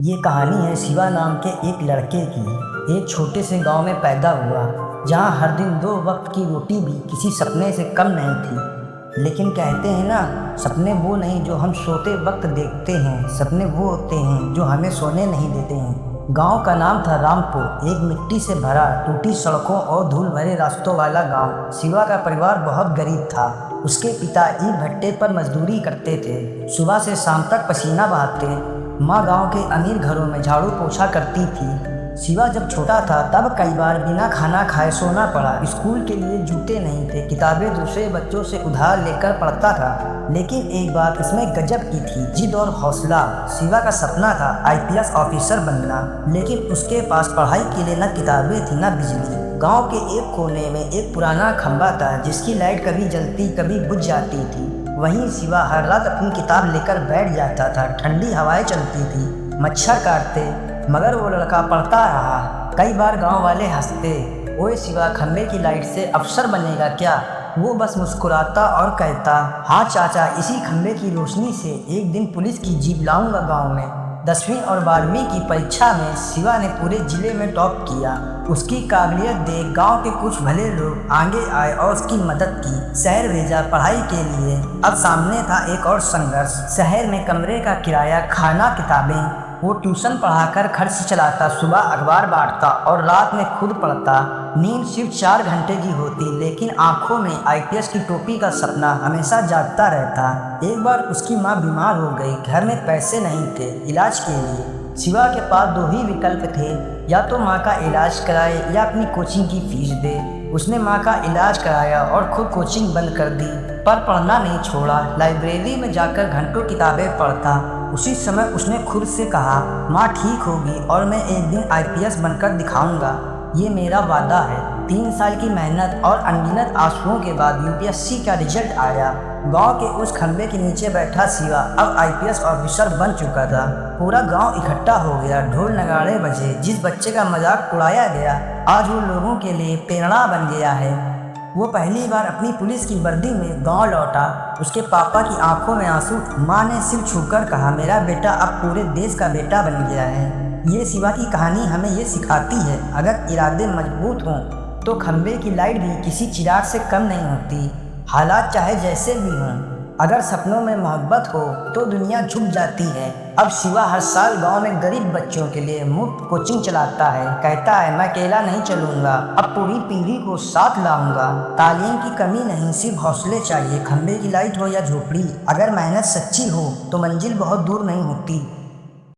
ये कहानी है शिवा नाम के एक लड़के की। एक छोटे से गांव में पैदा हुआ जहां हर दिन 2 वक्त की रोटी भी किसी सपने से कम नहीं थी। लेकिन कहते हैं ना, सपने वो नहीं जो हम सोते वक्त देखते हैं, सपने वो होते हैं जो हमें सोने नहीं देते हैं। गांव का नाम था रामपुर, एक मिट्टी से भरा, टूटी सड़कों और धूल भरे रास्तों वाला गांव। शिवा का परिवार बहुत गरीब था। उसके पिता ईंट भट्टे पर मजदूरी करते थे, सुबह से शाम तक पसीना बहाते। माँ गांव के अमीर घरों में झाड़ू पोछा करती थी। शिवा जब छोटा था तब कई बार बिना खाना खाए सोना पड़ा। स्कूल के लिए जूते नहीं थे, किताबें दूसरे बच्चों से उधार लेकर पढ़ता था। लेकिन एक बात इसमें गजब की थी, जिद और हौसला। शिवा का सपना था आईपीएस ऑफिसर बनना, लेकिन उसके पास पढ़ाई के लिए न किताबें थी न बिजली। गांव के एक कोने में एक पुराना खंभा था जिसकी लाइट कभी जलती कभी बुझ जाती थी। वहीं शिवा हर रात अपनी किताब लेकर बैठ जाता था। ठंडी हवाएं चलती थी, मच्छर काटते, मगर वो लड़का पढ़ता रहा। कई बार गांव वाले हंसते, ओए शिवा खंबे की लाइट से अफसर बनेगा क्या? वो बस मुस्कुराता और कहता, हाँ चाचा, इसी खंबे की रोशनी से एक दिन पुलिस की जीप लाऊंगा गाँव में। 10वीं और 12वीं की परीक्षा में शिवा ने पूरे जिले में टॉप किया। उसकी काबिलियत देख गांव के कुछ भले लोग आगे आए और उसकी मदद की। शहर भेजा पढ़ाई के लिए। अब सामने था एक और संघर्ष। शहर में कमरे का किराया, खाना, किताबें। वो ट्यूशन पढ़ाकर खर्च चलाता, सुबह अखबार बांटता और रात में खुद पढ़ता। नींद सिर्फ 4 घंटे की होती, लेकिन आंखों में आईपीएस की टोपी का सपना हमेशा जागता रहता। एक बार उसकी माँ बीमार हो गई। घर में पैसे नहीं थे इलाज के लिए। शिवा के पास 2 ही विकल्प थे, या तो माँ का इलाज कराए या अपनी कोचिंग की फीस दे। उसने माँ का इलाज कराया और खुद कोचिंग बंद कर दी, पर पढ़ना नहीं छोड़ा। लाइब्रेरी में जाकर घंटों किताबें पढ़ता। उसी समय उसने खुद से कहा, माँ ठीक होगी और मैं एक दिन आईपीएस बनकर दिखाऊंगा, ये मेरा वादा है। 3 साल की मेहनत और अनगिनत आंसुओं के बाद यूपीएससी का रिजल्ट आया। गांव के उस खंबे के नीचे बैठा शिवा अब आईपीएस ऑफिसर बन चुका था। पूरा गांव इकट्ठा हो गया, ढोल नगाड़े बजे। जिस बच्चे का मजाक उड़ाया गया आज वो लोगों के लिए प्रेरणा बन गया है। वो पहली बार अपनी पुलिस की वर्दी में गांव लौटा। उसके पापा की आंखों में आंसू। माँ ने सिर छूकर कहा, मेरा बेटा अब पूरे देश का बेटा बन गया है। ये शिवा की कहानी हमें ये सिखाती है, अगर इरादे मजबूत हों तो खंबे की लाइट भी किसी चिराग से कम नहीं होती। हालात चाहे जैसे भी हों, अगर सपनों में मोहब्बत हो तो दुनिया झुक जाती है। अब शिवा हर साल गांव में गरीब बच्चों के लिए मुफ्त कोचिंग चलाता है। कहता है, मैं अकेला नहीं चलूंगा, अब पूरी पीढ़ी को साथ लाऊंगा। तालीम की कमी नहीं, सिर्फ हौसले चाहिए। खंबे की लाइट हो या झोपड़ी, अगर मेहनत सच्ची हो तो मंजिल बहुत दूर नहीं होती।